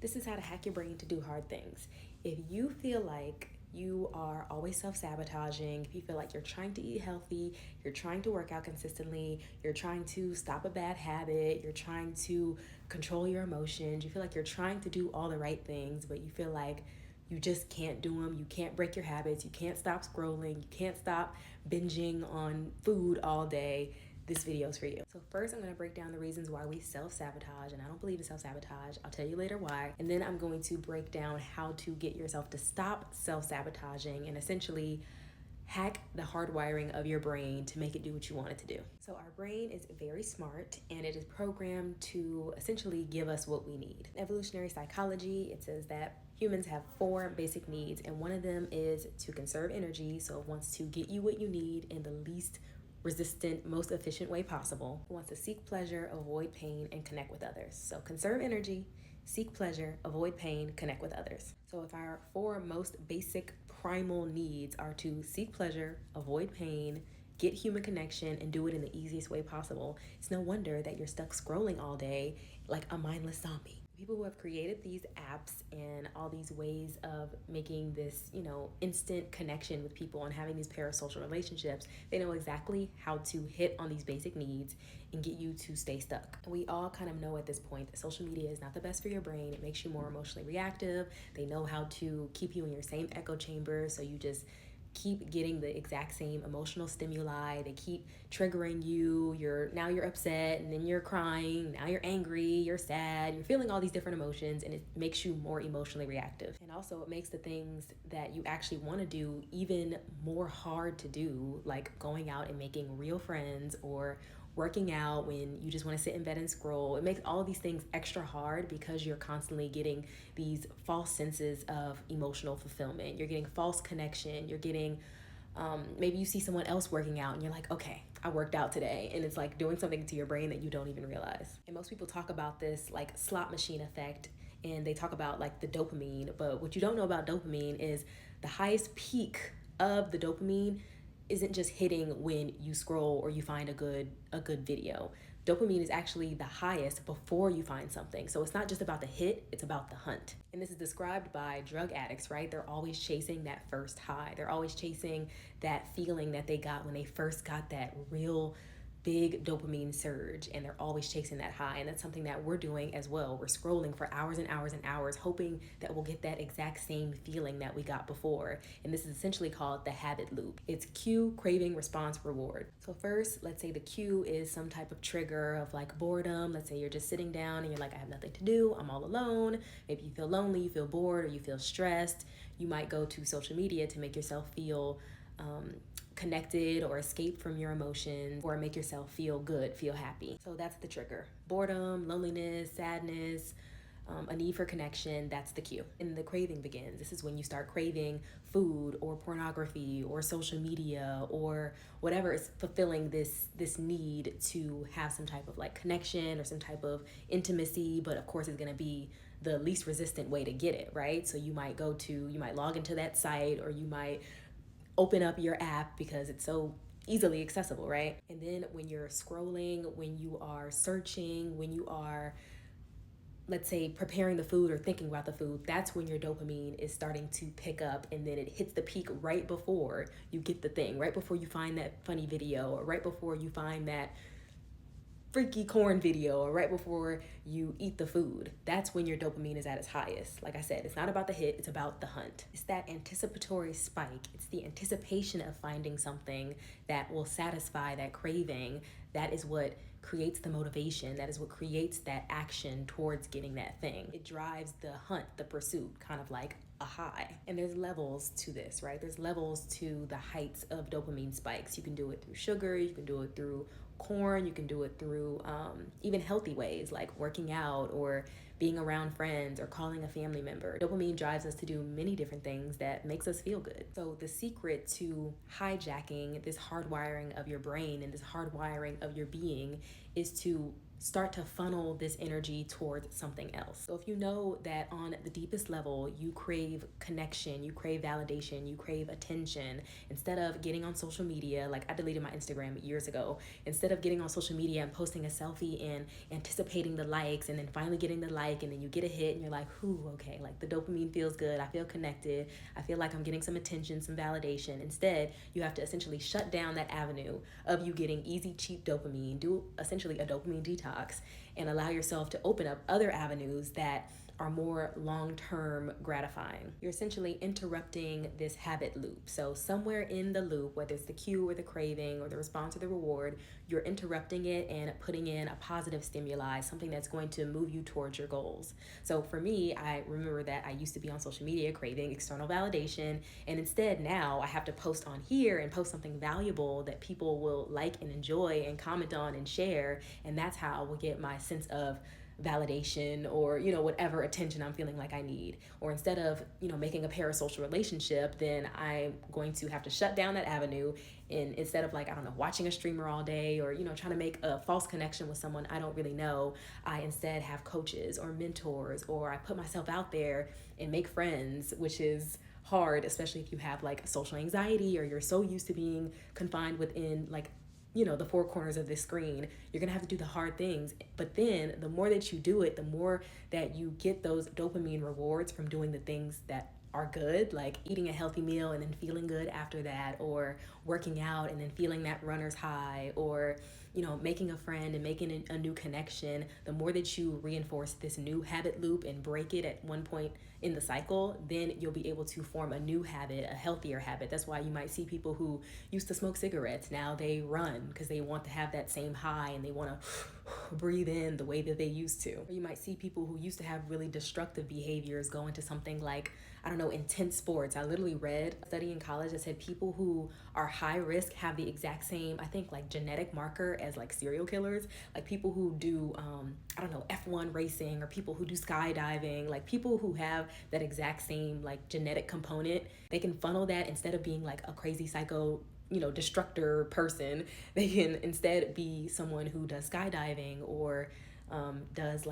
This is how to hack your brain to do hard things. If you feel like you are always self-sabotaging, if you feel like you're trying to eat healthy, you're trying to work out consistently, you're trying to stop a bad habit, you're trying to control your emotions, you feel like you're trying to do all the right things, but you feel like you just can't do them, you can't break your habits, you can't stop scrolling, you can't stop binging on food all day, this video is for you. So first I'm going to break down the reasons why we self-sabotage, and I don't believe in self-sabotage. I'll tell you later why. And then I'm going to break down how to get yourself to stop self-sabotaging and essentially hack the hardwiring of your brain to make it do what you want it to do. So our brain is very smart and it is programmed to essentially give us what we need. In evolutionary psychology, it says that humans have 4 basic needs, and one of them is to conserve energy. So it wants to get you what you need in the least resistant, most efficient way possible. It wants to seek pleasure, avoid pain, and connect with others. So conserve energy, seek pleasure, avoid pain, connect with others. So if our 4 most basic primal needs are to seek pleasure, avoid pain, get human connection, and do it in the easiest way possible, it's no wonder that you're stuck scrolling all day like a mindless zombie. People who have created these apps and all these ways of making this, instant connection with people and having these parasocial relationships, they know exactly how to hit on these basic needs and get you to stay stuck. And we all kind of know at this point that social media is not the best for your brain. It makes you more emotionally reactive. They know how to keep you in your same echo chamber, so you just keep getting the exact same emotional stimuli. They keep triggering you. Now you're upset, and then you're crying, now you're angry, you're sad, you're feeling all these different emotions, and it makes you more emotionally reactive. And also it makes the things that you actually want to do even more hard to do, like going out and making real friends or working out when you just want to sit in bed and scroll. It makes all of these things extra hard because you're constantly getting these false senses of emotional fulfillment. You're getting false connection. You're getting, maybe you see someone else working out and you're like, okay, I worked out today. And it's like doing something to your brain that you don't even realize. And most people talk about this like slot machine effect, and they talk about like the dopamine. But what you don't know about dopamine is the highest peak of the dopamine isn't just hitting when you scroll or you find a good video. Dopamine is actually the highest before you find something. So it's not just about the hit, it's about the hunt. And this is described by drug addicts, right? They're always chasing that first high. They're always chasing that feeling that they got when they first got that real big dopamine surge, and they're always chasing that high. And that's something that we're doing as well. We're scrolling for hours and hours and hours, hoping that we'll get that exact same feeling that we got before. And this is essentially called the habit loop. It's cue, craving, response, reward. So first, let's say the cue is some type of trigger of like boredom. Let's say you're just sitting down and you're like, I have nothing to do, I'm all alone. Maybe you feel lonely, you feel bored, or you feel stressed. You might go to social media to make yourself feel connected or escape from your emotions, or make yourself feel good, feel happy. So that's the trigger. Boredom, loneliness, sadness, a need for connection, that's the cue. And the craving begins. This is when you start craving food or pornography or social media or whatever is fulfilling this need to have some type of like connection or some type of intimacy, but of course it's gonna be the least resistant way to get it, right? So you might log into that site, or you might open up your app because it's so easily accessible, right? And then when you're scrolling, when you are searching, when you are, let's say, preparing the food or thinking about the food, that's when your dopamine is starting to pick up, and then it hits the peak right before you get the thing, right before you find that funny video, or right before you find that freaky corn video, or right before you eat the food. That's when your dopamine is at its highest. Like I said, it's not about the hit, it's about the hunt. It's that anticipatory spike. It's the anticipation of finding something that will satisfy that craving. That is what creates the motivation. That is what creates that action towards getting that thing. It drives the hunt, the pursuit, kind of like a high. And there's levels to this, right? There's levels to the heights of dopamine spikes. You can do it through sugar, you can do it through corn, you can do it through even healthy ways like working out or being around friends or calling a family member. Dopamine drives us to do many different things that makes us feel good. So the secret to hijacking this hardwiring of your brain and this hardwiring of your being is to start to funnel this energy towards something else. So if you know that on the deepest level, you crave connection, you crave validation, you crave attention, instead of getting on social media, like I deleted my Instagram years ago, instead of getting on social media and posting a selfie and anticipating the likes and then finally getting the like and then you get a hit and you're like, whew, okay, like the dopamine feels good, I feel connected, I feel like I'm getting some attention, some validation. Instead, you have to essentially shut down that avenue of you getting easy, cheap dopamine, do essentially a dopamine detox, and allow yourself to open up other avenues that are more long-term gratifying. You're essentially interrupting this habit loop. So somewhere in the loop, whether it's the cue or the craving or the response or the reward, you're interrupting it and putting in a positive stimuli, something that's going to move you towards your goals. So for me, I remember that I used to be on social media craving external validation, and instead now I have to post on here and post something valuable that people will like and enjoy and comment on and share, and that's how I will get my sense of validation or whatever attention I'm feeling like I need. Or instead of making a parasocial relationship, then I'm going to have to shut down that avenue, and instead of watching a streamer all day or trying to make a false connection with someone I don't really know, I instead have coaches or mentors, or I put myself out there and make friends, which is hard, especially if you have social anxiety or you're so used to being confined within the four corners of this screen. You're gonna have to do the hard things. But then the more that you do it, the more that you get those dopamine rewards from doing the things that are good, like eating a healthy meal and then feeling good after that, or working out and then feeling that runner's high, or making a friend and making a new connection. The more that you reinforce this new habit loop and break it at one point in the cycle, then you'll be able to form a new habit, a healthier habit. That's why you might see people who used to smoke cigarettes, now they run because they want to have that same high and they want to breathe in the way that they used to. Or you might see people who used to have really destructive behaviors go into something like, intense sports. I literally read a study in college that said people who are high risk have the exact same, I think, genetic marker as serial killers. Like people who do, F1 racing, or people who do skydiving, people who have that exact same genetic component, they can funnel that instead of being a crazy psycho destructor person. They can instead be someone who does skydiving or does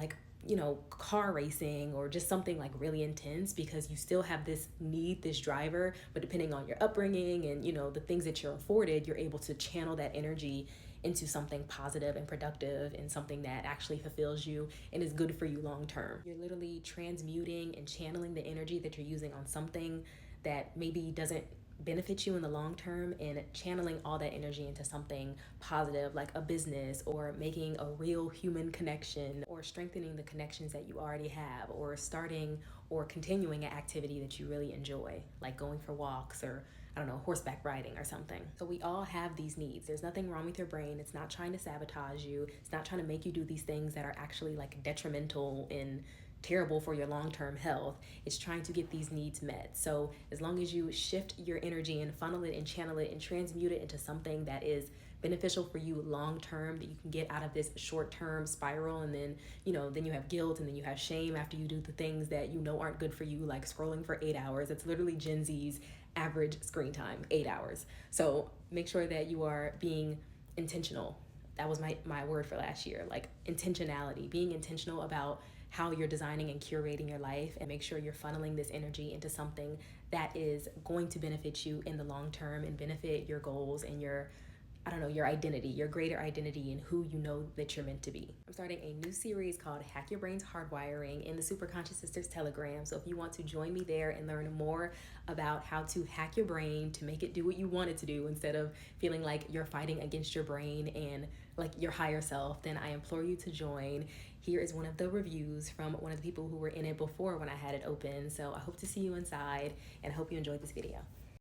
car racing, or just something really intense, because you still have this need, this driver, but depending on your upbringing and the things that you're afforded, you're able to channel that energy into something positive and productive, and something that actually fulfills you and is good for you long term. You're literally transmuting and channeling the energy that you're using on something that maybe doesn't benefit you in the long term, and channeling all that energy into something positive, like a business, or making a real human connection, or strengthening the connections that you already have, or starting or continuing an activity that you really enjoy, like going for walks, or horseback riding or something. So we all have these needs. There's nothing wrong with your brain. It's not trying to sabotage you. It's not trying to make you do these things that are actually detrimental and terrible for your long-term health. It's trying to get these needs met. So as long as you shift your energy and funnel it and channel it and transmute it into something that is beneficial for you long-term, that you can get out of this short-term spiral, and then you have guilt, and then you have shame after you do the things that aren't good for you, like scrolling for 8 hours. It's literally Gen Z's average screen time, 8 hours. So make sure that you are being intentional. That was my word for last year, intentionality, being intentional about how you're designing and curating your life, and make sure you're funneling this energy into something that is going to benefit you in the long term and benefit your goals and your identity, your greater identity, and who you know that you're meant to be. I'm starting a new series called Hack Your Brain's Hardwiring in the Super Conscious Sisters Telegram. So if you want to join me there and learn more about how to hack your brain to make it do what you want it to do, instead of feeling like you're fighting against your brain and your higher self, then I implore you to join. Here is one of the reviews from one of the people who were in it before when I had it open. So I hope to see you inside, and I hope you enjoyed this video.